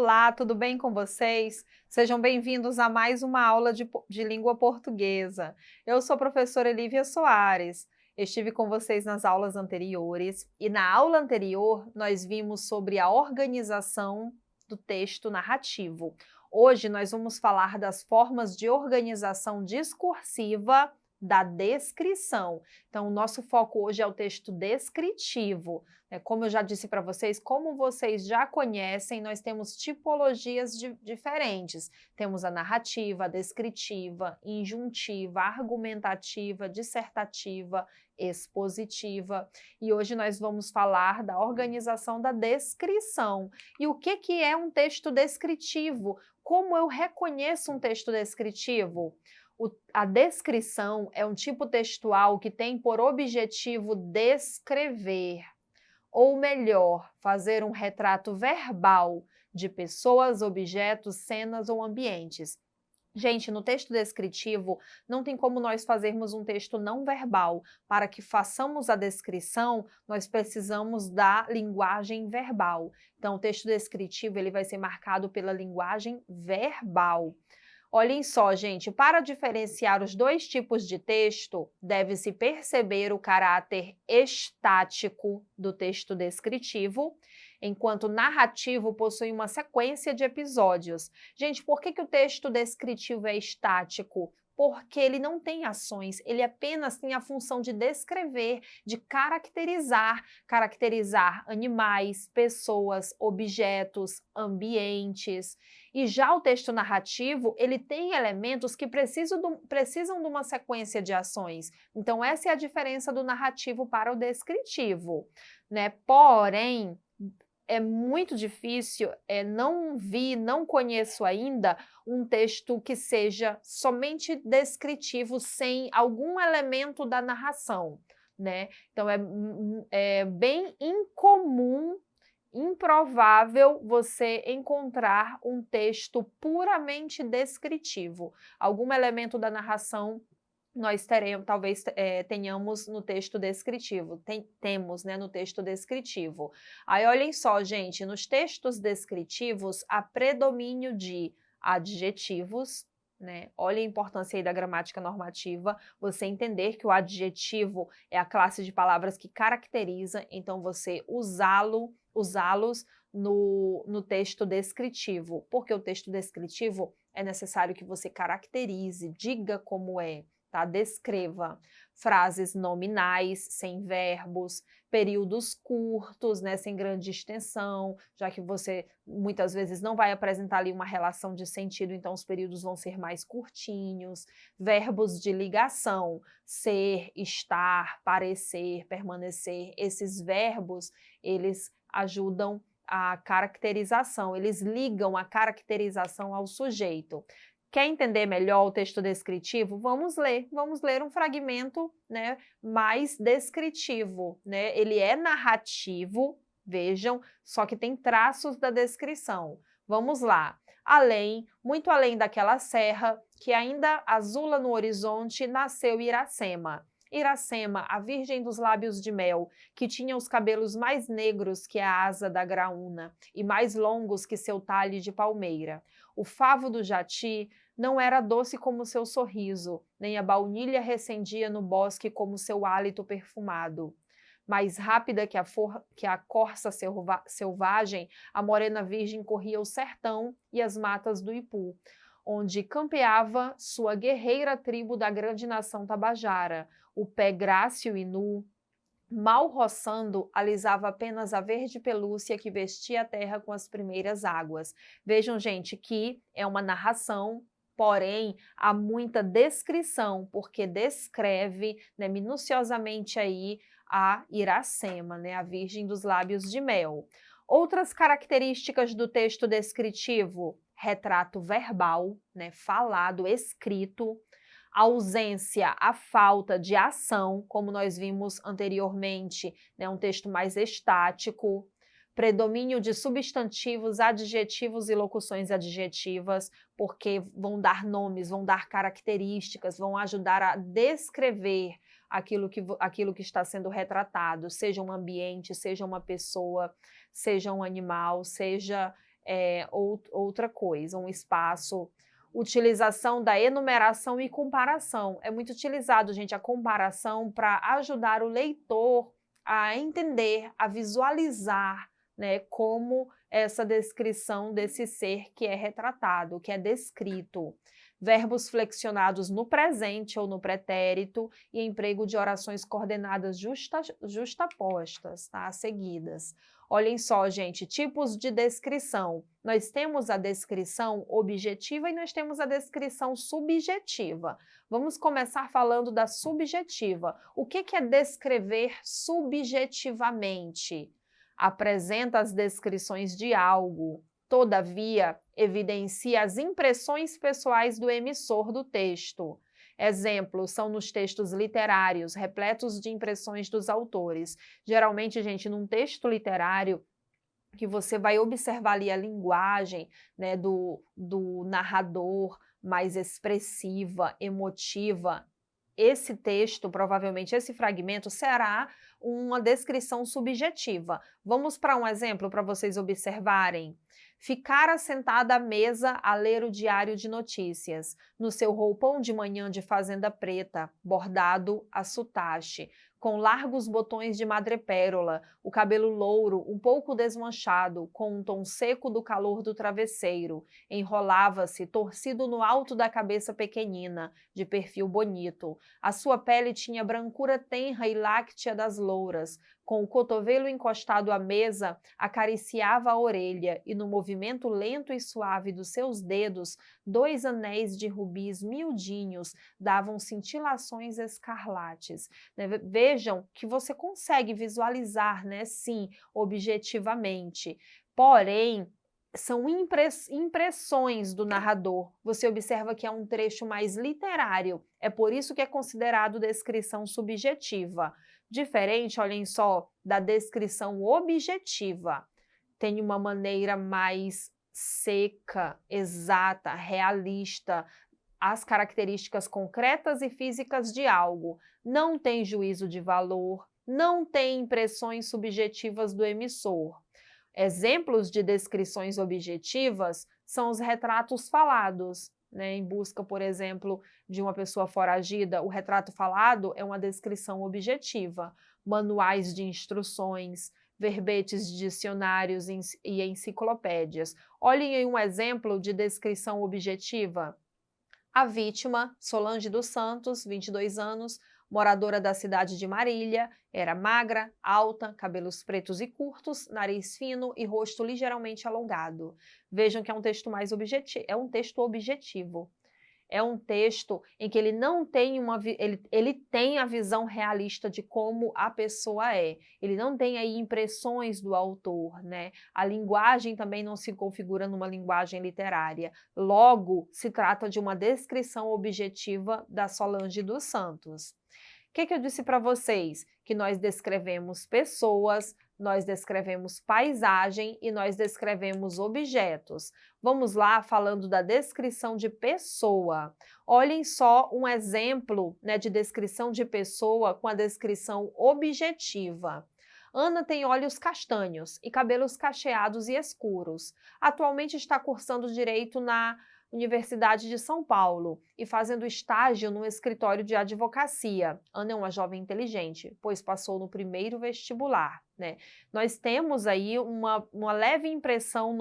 Olá, tudo bem com vocês? Sejam bem-vindos a mais uma aula de língua portuguesa. Eu sou a professora Elívia Soares. Estive com vocês nas aulas anteriores e na aula anterior nós vimos sobre a organização do texto narrativo. Hoje nós vamos falar das formas de organização discursiva da descrição. Então, o nosso foco hoje é o texto descritivo. Como eu já disse para vocês, como vocês já conhecem, nós temos tipologias diferentes. Temos a narrativa, a descritiva, injuntiva, argumentativa, dissertativa, expositiva. E hoje nós vamos falar da organização da descrição. E o que é um texto descritivo? Como eu reconheço um texto descritivo? A descrição é um tipo textual que tem por objetivo descrever, ou melhor, fazer um retrato verbal de pessoas, objetos, cenas ou ambientes. Gente, no texto descritivo, não tem como nós fazermos um texto não verbal. Para que façamos a descrição, nós precisamos da linguagem verbal. Então, o texto descritivo ele vai ser marcado pela linguagem verbal. Olhem só, gente, para diferenciar os dois tipos de texto, deve-se perceber o caráter estático do texto descritivo, enquanto o narrativo possui uma sequência de episódios. Gente, por que o texto descritivo é estático? Porque ele não tem ações, ele apenas tem a função de descrever, de caracterizar animais, pessoas, objetos, ambientes. E já o texto narrativo, ele tem elementos que precisam de uma sequência de ações. Então, essa é a diferença do narrativo para o descritivo, né? Porém, é muito difícil, não conheço ainda um texto que seja somente descritivo sem algum elemento da narração, né? Então, é bem incomum, improvável você encontrar um texto puramente descritivo. Algum elemento da narração nós talvez tenhamos no texto descritivo, temos, né, no texto descritivo. Aí olhem só, gente, nos textos descritivos há predomínio de adjetivos, né? Olha a importância aí da gramática normativa, você entender que o adjetivo é a classe de palavras que caracteriza, então você usá-los no texto descritivo, porque o texto descritivo é necessário que você caracterize, diga como é, tá? Descreva frases nominais, sem verbos, períodos curtos, né, sem grande extensão, já que você muitas vezes não vai apresentar ali uma relação de sentido, então os períodos vão ser mais curtinhos, verbos de ligação, ser, estar, parecer, permanecer, esses verbos, eles ajudam a caracterização, eles ligam a caracterização ao sujeito. Quer entender melhor o texto descritivo? Vamos ler um fragmento, né, mais descritivo, né? Ele é narrativo, vejam, só que tem traços da descrição. Vamos lá. Muito além daquela serra, que ainda azula no horizonte, nasceu Iracema. Iracema, a virgem dos lábios de mel, que tinha os cabelos mais negros que a asa da graúna e mais longos que seu talhe de palmeira. O favo do jati não era doce como seu sorriso, nem a baunilha recendia no bosque como seu hálito perfumado. Mais rápida que a corça selvagem, a morena virgem corria o sertão e as matas do Ipu, onde campeava sua guerreira tribo da grande nação tabajara. O pé grácil e nu, mal roçando, alisava apenas a verde pelúcia que vestia a terra com as primeiras águas. Vejam, gente, que é uma narração, porém, há muita descrição, porque descreve, né, minuciosamente aí a Iracema, né, a virgem dos lábios de mel. Outras características do texto descritivo: retrato verbal, né, falado, escrito, ausência, a falta de ação, como nós vimos anteriormente, né, um texto mais estático, predomínio de substantivos, adjetivos e locuções adjetivas, porque vão dar nomes, vão dar características, vão ajudar a descrever aquilo que está sendo retratado, seja um ambiente, seja uma pessoa, seja um animal, seja outra coisa, um espaço. Utilização da enumeração e comparação. É muito utilizado, gente, a comparação para ajudar o leitor a entender, a visualizar, né, como essa descrição desse ser que é retratado, que é descrito. Verbos flexionados no presente ou no pretérito e emprego de orações coordenadas justapostas, tá? Seguidas. Olhem só, gente, tipos de descrição. Nós temos a descrição objetiva e nós temos a descrição subjetiva. Vamos começar falando da subjetiva. O que é descrever subjetivamente? Apresenta as descrições de algo, todavia, evidencia as impressões pessoais do emissor do texto. Exemplos são nos textos literários, repletos de impressões dos autores. Geralmente, gente, num texto literário, que você vai observar ali a linguagem, né, do narrador mais expressiva, emotiva, esse texto, provavelmente esse fragmento, será uma descrição subjetiva. Vamos para um exemplo para vocês observarem. Ficara sentada à mesa a ler o diário de notícias, no seu roupão de manhã de fazenda preta, bordado a sotache, com largos botões de madrepérola, o cabelo louro, um pouco desmanchado, com um tom seco do calor do travesseiro, enrolava-se, torcido no alto da cabeça pequenina, de perfil bonito. A sua pele tinha brancura tenra e láctea das louras. Com o cotovelo encostado à mesa, acariciava a orelha e, no movimento lento e suave dos seus dedos, 2 anéis de rubis miudinhos davam cintilações escarlates. Vejam que você consegue visualizar, né, sim, objetivamente. Porém, são impressões do narrador. Você observa que é um trecho mais literário. É por isso que é considerado descrição subjetiva. Diferente, olhem só, da descrição objetiva. Tem uma maneira mais seca, exata, realista, as características concretas e físicas de algo. Não tem juízo de valor, não tem impressões subjetivas do emissor. Exemplos de descrições objetivas são os retratos falados, né? Em busca, por exemplo, de uma pessoa foragida, o retrato falado é uma descrição objetiva. Manuais de instruções, verbetes de dicionários e enciclopédias. Olhem aí um exemplo de descrição objetiva. A vítima, Solange dos Santos, 22 anos, moradora da cidade de Marília, era magra, alta, cabelos pretos e curtos, nariz fino e rosto ligeiramente alongado. Vejam que é um texto mais objetivo, é um texto objetivo. É um texto em que ele não tem ele tem a visão realista de como a pessoa é. Ele não tem aí impressões do autor, né? A linguagem também não se configura numa linguagem literária. Logo, se trata de uma descrição objetiva da Solange dos Santos. O que eu disse para vocês? Que nós descrevemos pessoas, nós descrevemos paisagem e nós descrevemos objetos. Vamos lá falando da descrição de pessoa. Olhem só um exemplo, né, de descrição de pessoa com a descrição objetiva. Ana tem olhos castanhos e cabelos cacheados e escuros. Atualmente está cursando Direito na Universidade de São Paulo e fazendo estágio no escritório de advocacia. Ana é uma jovem inteligente, pois passou no primeiro vestibular, né? Nós temos aí uma leve impressão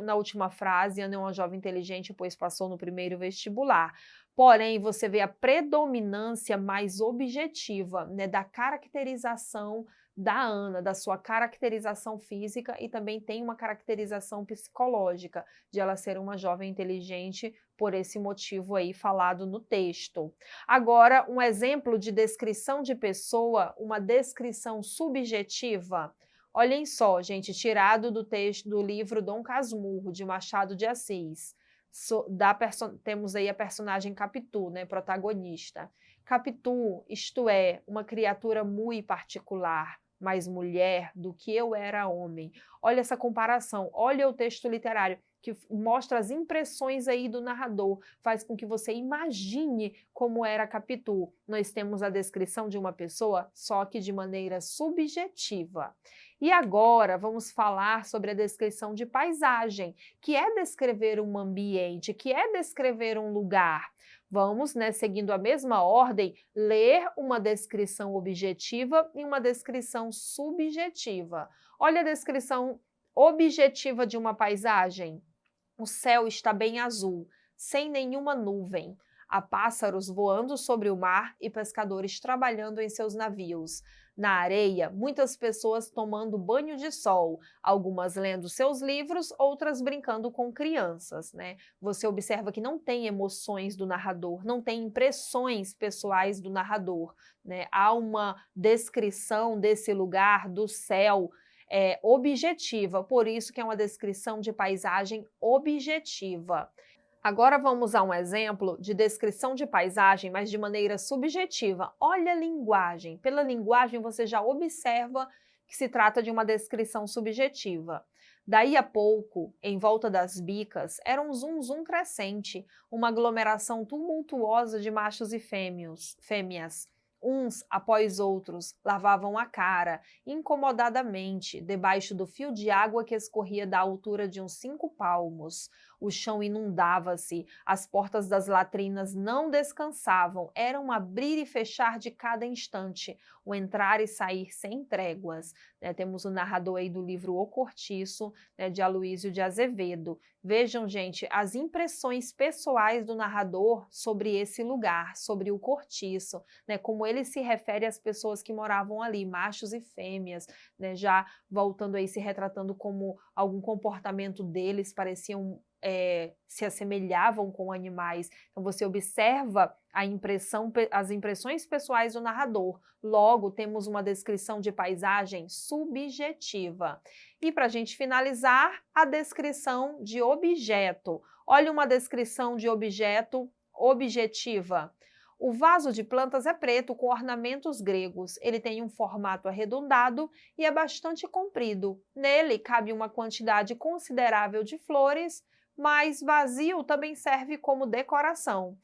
na última frase, Ana é uma jovem inteligente, pois passou no primeiro vestibular. Porém, você vê a predominância mais objetiva, né, da caracterização da Ana, da sua caracterização física e também tem uma caracterização psicológica, de ela ser uma jovem inteligente por esse motivo aí falado no texto. Agora, um exemplo de descrição de pessoa, uma descrição subjetiva. Olhem só, gente, tirado do texto do livro Dom Casmurro, de Machado de Assis. Temos aí a personagem Capitu, né, protagonista. Capitu, isto é, uma criatura muito particular, mais mulher do que eu era homem. Olha essa comparação, olha o texto literário. que mostra as impressões aí do narrador, faz com que você imagine como era Capitu. Nós temos a descrição de uma pessoa, só que de maneira subjetiva. E agora vamos falar sobre a descrição de paisagem, que é descrever um ambiente, que é descrever um lugar. Vamos, seguindo a mesma ordem, ler uma descrição objetiva e uma descrição subjetiva. Olha a descrição objetiva de uma paisagem. O céu está bem azul, sem nenhuma nuvem. Há pássaros voando sobre o mar e pescadores trabalhando em seus navios. Na areia, muitas pessoas tomando banho de sol, algumas lendo seus livros, outras brincando com crianças, Você observa que não tem emoções do narrador, não tem impressões pessoais do narrador, Há uma descrição desse lugar, do céu, objetiva, por isso que é uma descrição de paisagem objetiva. Agora vamos a um exemplo de descrição de paisagem, mas de maneira subjetiva. Olha a linguagem. Pela linguagem você já observa que se trata de uma descrição subjetiva. Daí a pouco, em volta das bicas, era um zum-zum crescente, uma aglomeração tumultuosa de machos e fêmeas. Uns, após outros, lavavam a cara, incomodadamente, debaixo do fio de água que escorria da altura de uns 5 palmos. O chão inundava-se, as portas das latrinas não descansavam, era um abrir e fechar de cada instante, o entrar e sair sem tréguas. Temos o narrador aí do livro O Cortiço, de Aloísio de Azevedo. Vejam, gente, as impressões pessoais do narrador sobre esse lugar, sobre o cortiço, como ele se refere às pessoas que moravam ali, machos e fêmeas, já voltando aí, se retratando como algum comportamento deles pareciam se assemelhavam com animais. Então você observa as impressões pessoais do narrador. Logo, temos uma descrição de paisagem subjetiva. E para a gente finalizar, a descrição de objeto. Olha uma descrição de objeto objetiva. O vaso de plantas é preto com ornamentos gregos. Ele tem um formato arredondado e é bastante comprido. Nele cabe uma quantidade considerável de flores, mas vazio também serve como decoração.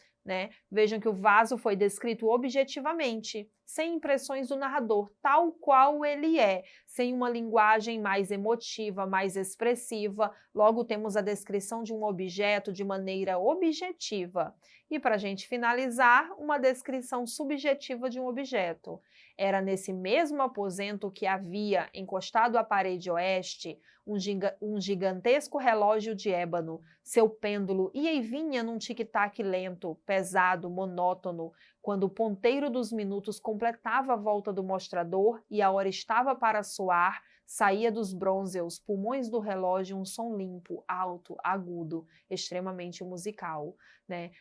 Vejam que o vaso foi descrito objetivamente, sem impressões do narrador, tal qual ele é, sem uma linguagem mais emotiva, mais expressiva. Logo, temos a descrição de um objeto de maneira objetiva. E para a gente finalizar, uma descrição subjetiva de um objeto. Era nesse mesmo aposento que havia, encostado à parede oeste, um gigantesco relógio de ébano. Seu pêndulo ia e vinha num tic-tac lento, pesado, monótono. Quando o ponteiro dos minutos completava a volta do mostrador e a hora estava para soar, saía dos brônzeos pulmões do relógio um som limpo, alto, agudo, extremamente musical.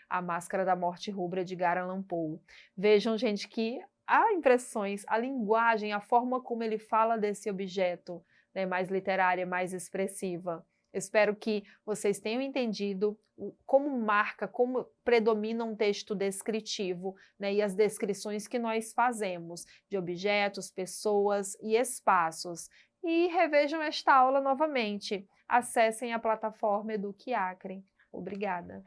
A Máscara da Morte Rubra de Edgar Allan Poe. Vejam, gente, que há impressões, a linguagem, a forma como ele fala desse objeto, mais literária, mais expressiva. Espero que vocês tenham entendido como marca, como predomina um texto descritivo, e as descrições que nós fazemos de objetos, pessoas e espaços. E revejam esta aula novamente. Acessem a plataforma Eduque Acre. Obrigada.